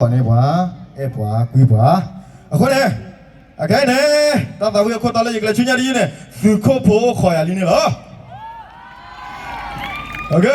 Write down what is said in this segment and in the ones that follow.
ตอนนี้ว่าว่าคุยว่าคนเนี่ยโอเคเนี่ยตอนเราคนตอนเราอยากเล่นชุดยาดีเนี่ยคือโคโพคอยอะไรนี่เหรอโอเค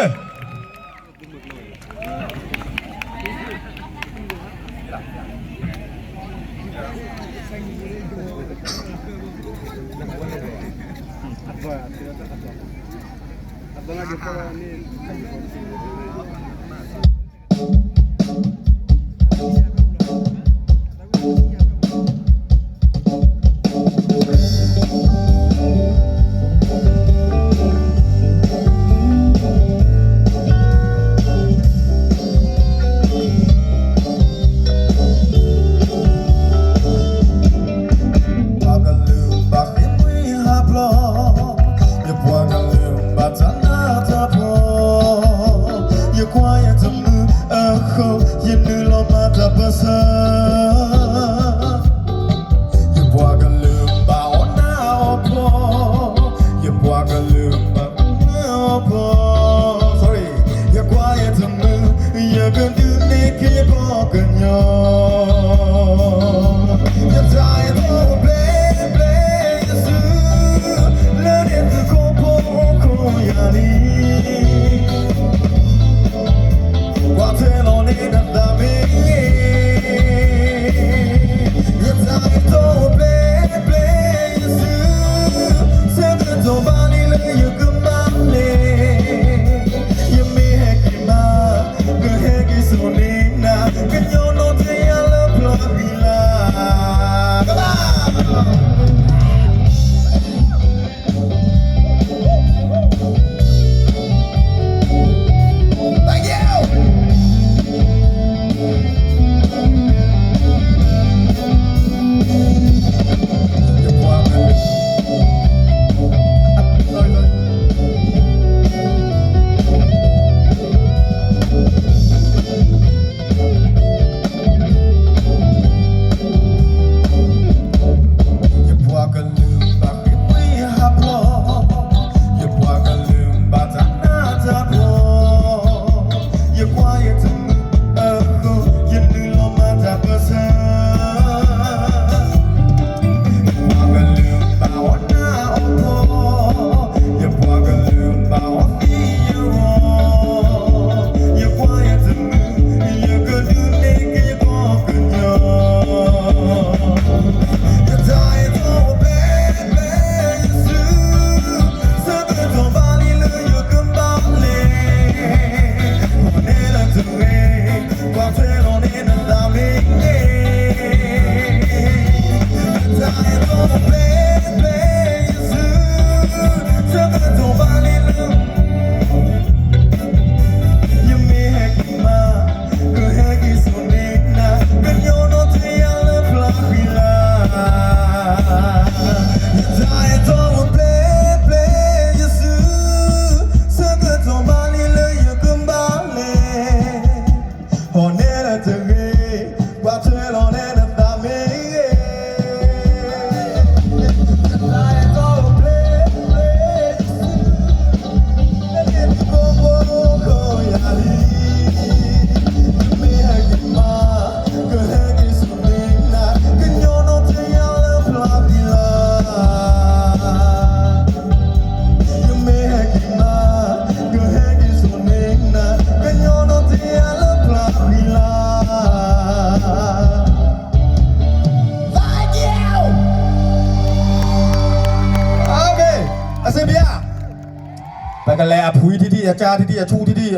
ไปกันแล้วพุยที่อาจารย์ที่ชูที่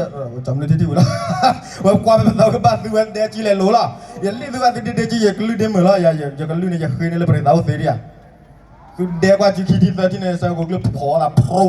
จำเลยที่แล้วว่าความเป็นเราก็บ้านดูวันเดียจีเลยรู้ละอย่าลืมดูวันที่เดียจีอย่าลืมเดียมือละอย่ากันลืมเนี่ยอย่าคืนนี่เลยไปเราเสียดิคือเดียกว่าจีคิดที่เนี่ยสักคนก็พอละพร้อม